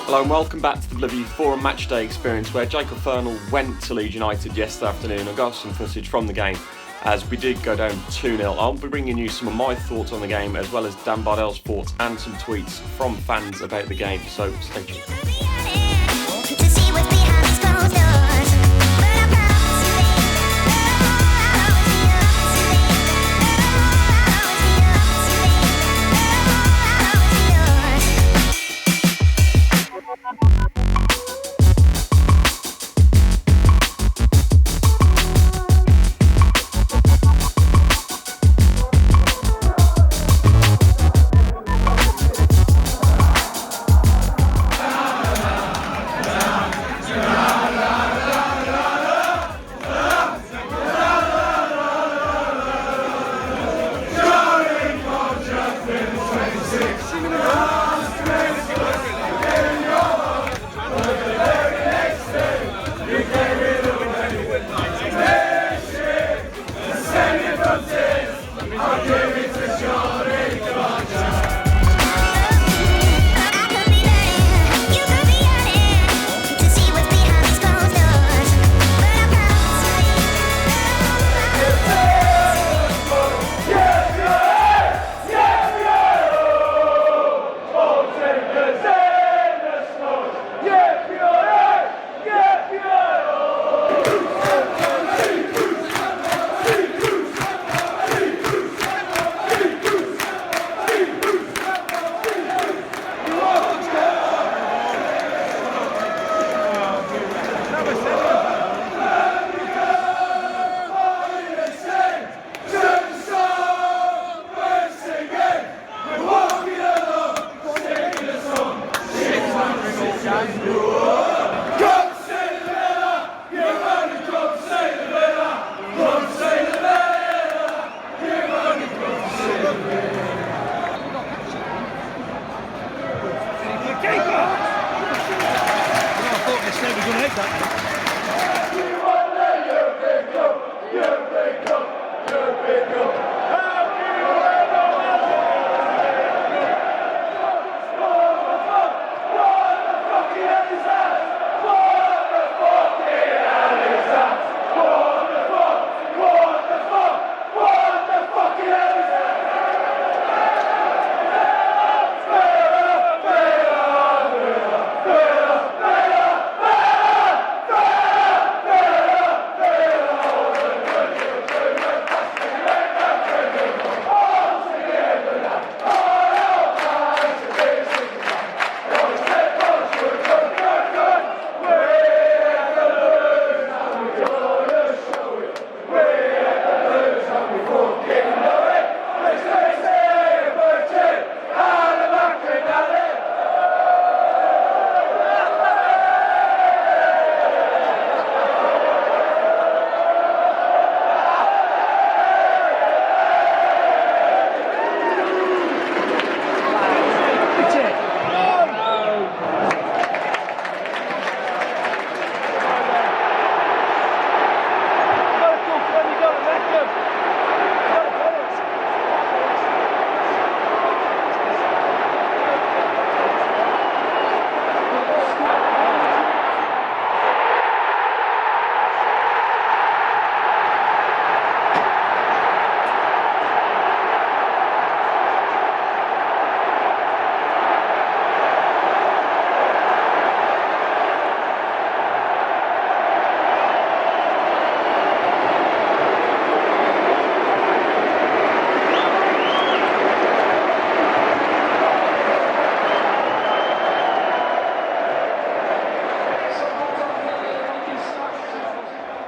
Hello and welcome back to the Bloody Forum Matchday experience, where Jacob Fernall went to Leeds United yesterday afternoon and got some footage from the game as we did go down 2-0. I'll be bringing you some of my thoughts on the game as well as Dan Bardell's thoughts and some tweets from fans about the game, so stay tuned.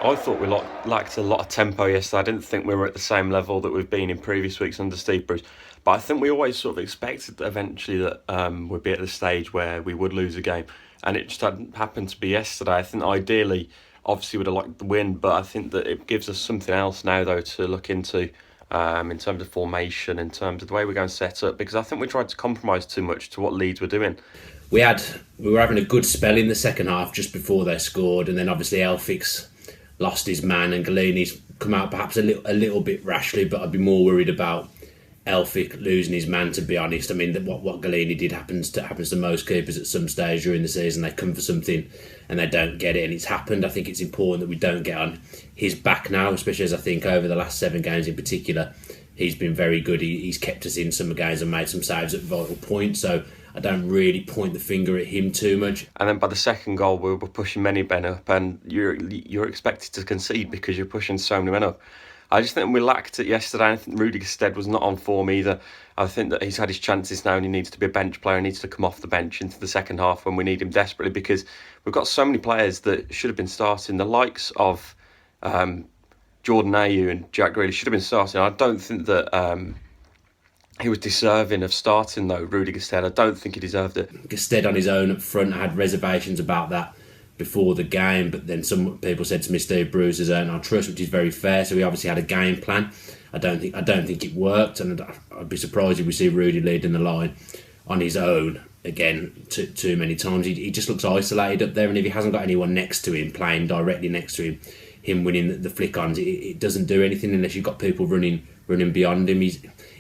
I thought we lacked a lot of tempo yesterday. I didn't think we were at the same level that we've been in previous weeks under Steve Bruce. But I think we always sort of expected that eventually that we'd be at the stage where we would lose a game. And it just hadn't happened to be yesterday. I think ideally, obviously, we'd have liked the win. But I think that it gives us something else now, though, to look into in terms of formation, in terms of the way we're going to set up. Because I think we tried to compromise too much to what Leeds were doing. We were having a good spell in the second half just before they scored. And then obviously Elphick's lost his man and Galini's come out perhaps a little bit rashly, but I'd be more worried about Elphick losing his man, to be honest. I mean, what Galini did happens to most keepers at some stage during the season. They come for something and they don't get it, and it's happened. I think it's important that we don't get on his back now, especially as I think over the last 7 games in particular, he's been very good. He's kept us in some games and made some saves at vital points, so I don't really point the finger at him too much. And then by the second goal, we were pushing many men up, and you're expected to concede because you're pushing so many men up. I just think we lacked it yesterday. I think Rudy Gestede was not on form either. I think that he's had his chances now and he needs to be a bench player. He needs to come off the bench into the second half when we need him desperately, because we've got so many players that should have been starting. The likes of Jordan Ayew and Jack Grealish should have been starting. I don't think that he was deserving of starting, though, Rudy Gestede. I don't think he deserved it. Gestede on his own up front, I had reservations about that before the game, but then some people said to me, Steve Bruce has earned our trust, which is very fair. So we obviously had a game plan. I don't think it worked, and I'd be surprised if we see Rudy leading the line on his own again too many times. He just looks isolated up there, and if he hasn't got anyone next to him, playing directly next to him winning the flick-ons, it doesn't do anything unless you've got people running beyond him.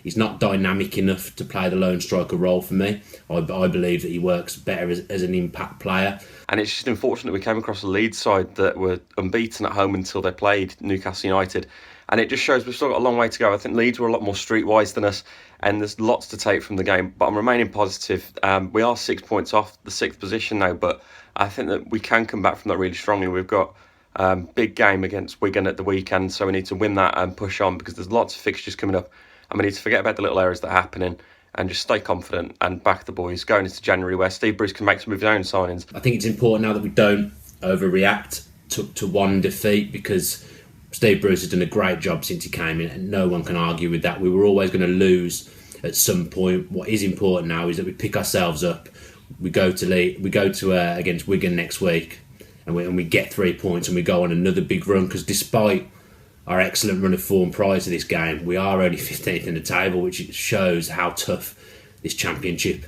He's not dynamic enough to play the lone striker role for me. I believe that he works better as an impact player. And it's just unfortunate we came across a Leeds side that were unbeaten at home until they played Newcastle United. And it just shows we've still got a long way to go. I think Leeds were a lot more streetwise than us, and there's lots to take from the game. But I'm remaining positive. We are 6 points off the 6th position now, but I think that we can come back from that really strongly. We've got big game against Wigan at the weekend, so we need to win that and push on, because there's lots of fixtures coming up. And we need to forget about the little errors that are happening and just stay confident and back the boys going into January, where Steve Bruce can make some of his own signings. I think it's important now that we don't overreact to one defeat, because Steve Bruce has done a great job since he came in, and no one can argue with that. We were always going to lose at some point. What is important now is that we pick ourselves up. We go to against Wigan next week, and we get 3 points, and we go on another big run, because despite our excellent run of form prior to this game, we are only 15th in the table, which shows how tough this Championship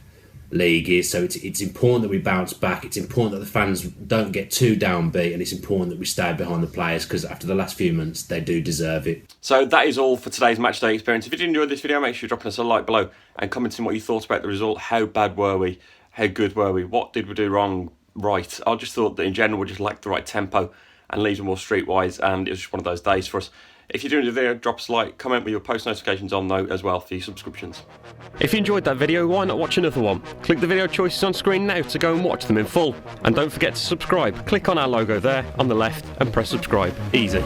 league is. So it's important that we bounce back. It's important that the fans don't get too downbeat, and it's important that we stay behind the players, because after the last few months, they do deserve it. So that is all for today's Matchday Experience. If you did enjoy this video, make sure you're dropping us a like below and commenting what you thought about the result. How bad were we? How good were we? What did we do wrong? Right. I just thought that in general we just lacked the right tempo, and Leeds were more streetwise, and it was just one of those days for us. If you're doing the video, drop us a like, comment with your post notifications on though as well for your subscriptions. If you enjoyed that video, why not watch another one? Click the video choices on screen now to go and watch them in full. And don't forget to subscribe. Click on our logo there on the left and press subscribe. Easy.